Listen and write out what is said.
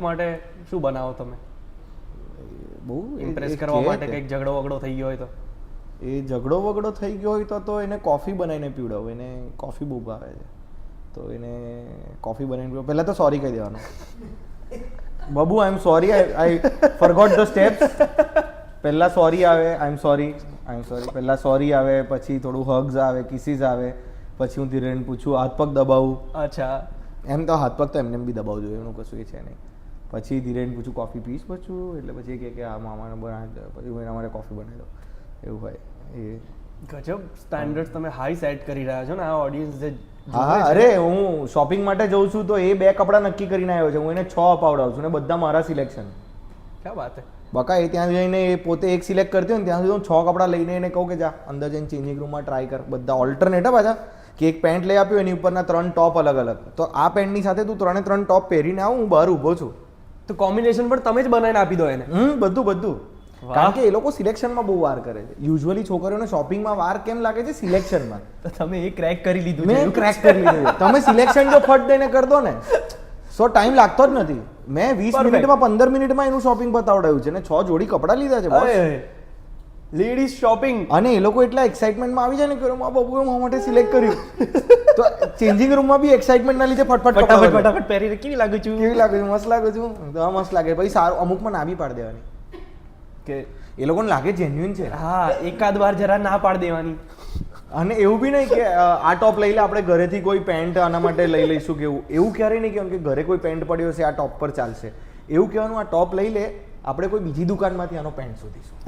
માટે શું બનાવો તમે? બહુ ઇમ્પ્રેસ કરવા માટે કંઈક ઝઘડો વગડો થઈ ગયો હોય તો? એ ઝઘડો વગડો થઈ ગયો હોય તો એને કોફી બનાવીને પીવડાવું. એને કોફી બહુ ભાવે છે તો એને કોફી બનાવીને પીવડાવું. પહેલાં તો સોરી કહી દેવાનું, બાબુ I am sorry, I forgot the steps. પહેલાં સોરી આવે, આઈ એમ સોરી. પહેલાં સોરી આવે, પછી થોડું હગ્સ આવે, કિસીસ આવે, પછી હું ધીરેન પૂછું, હાથ પગ દબાવું. અચ્છા, એમ તો હાથ પગ તો એમને બી દબાવવું જોઈએ, એનું કશું એ છે નહીં. પછી ધીરેન પૂછું કોફી પીસ પૂછું, એટલે પછી કે આ મામાને બનાવી દો, પછી હું એના માટે કોફી બનાવી દઉં. એવું હોય. એ ગજબ સ્ટાન્ડર્ડ તમે હાઈ સેટ કરી રહ્યા છો ને આ ઓડિયન્સ જે. હા, અરે હું શોપિંગ માટે જઉં છું તો એ 2 કપડાં નક્કી કરીને આવ્યો છે, હું એને 6 અપાવડાવું છું ને બધા મારા સિલેક્શન. ક્યાં વાત હે બકા, એ ત્યાં જઈને એ પોતે એક સિલેક્ટ કરતી હોય ને ત્યાં સુધી હું 6 કપડાં લઈને એને કહું કે જા અંદર જઈને ચેન્જિંગ રૂમમાં ટ્રાય કર. બધા ઓલ્ટરનેટ પાછા, કે એક પેન્ટ લઈ આપ્યું એની ઉપરના 3 ટોપ અલગ અલગ, તો આ પેન્ટની સાથે તું 3 ટોપ પહેરીને આવું, હું બહાર ઊભો છું. તો કોમ્બિનેશન પણ તમે જ બનાવીને આપી દો એને? બધું. કારણ કે એ લોકો સિલેક્શનમાં બહુ વાર કરે છે. યુઝ્યુઅલી છોકરીઓને શોપિંગમાં વાર કેમ લાગે છે? સિલેક્શનમાં. તો તમે એ ક્રેક કરી લીધું મેં ક્રેક કરી લીધું. તમે સિલેક્શન જો ફટ દઈને કરી દો ને સો ટાઈમ લાગતો જ નથી. મેં 20 મિનિટમાં 15 મિનિટમાં એનું શોપિંગ પતાવડાવ્યું છે ને 6 જોડી કપડાં લીધા છે બોસ. Ladies shopping. અને એ લોકો એટલા એક્સાઇટમેન્ટમાં આવી જાય ને કે મા બાબુએ મારા માટે સિલેક્ટ કર્યું, તો ચેન્જિંગ રૂમમાં બી એક્સાઇટમેન્ટના લીધે ફટાફટ પહેરીને કેવી લાગુ છું, મસ્ત લાગુ છું, તો મસ્ત લાગે. પછી સારું અમુકમાં ના બી પાડી દેવાની કે એ લોકોને લાગે જેન્યુઇન છે. હા, એકાદ વાર જરા ના પાડી દેવાની. અને એવું બી નહીં કે આ ટોપ લઈ લે, આપણે ઘરેથી કોઈ પેન્ટ આના માટે લઈ લઈશું કે એવું ક્યારેય નહીં કહેવાનું કે ઘરે કોઈ પેન્ટ પડ્યો છે આ ટોપ પર ચાલશે. એવું કહેવાનું આ ટોપ લઈ લે, આપણે કોઈ બીજી દુકાનમાંથી આનો પેન્ટ શોધીશું.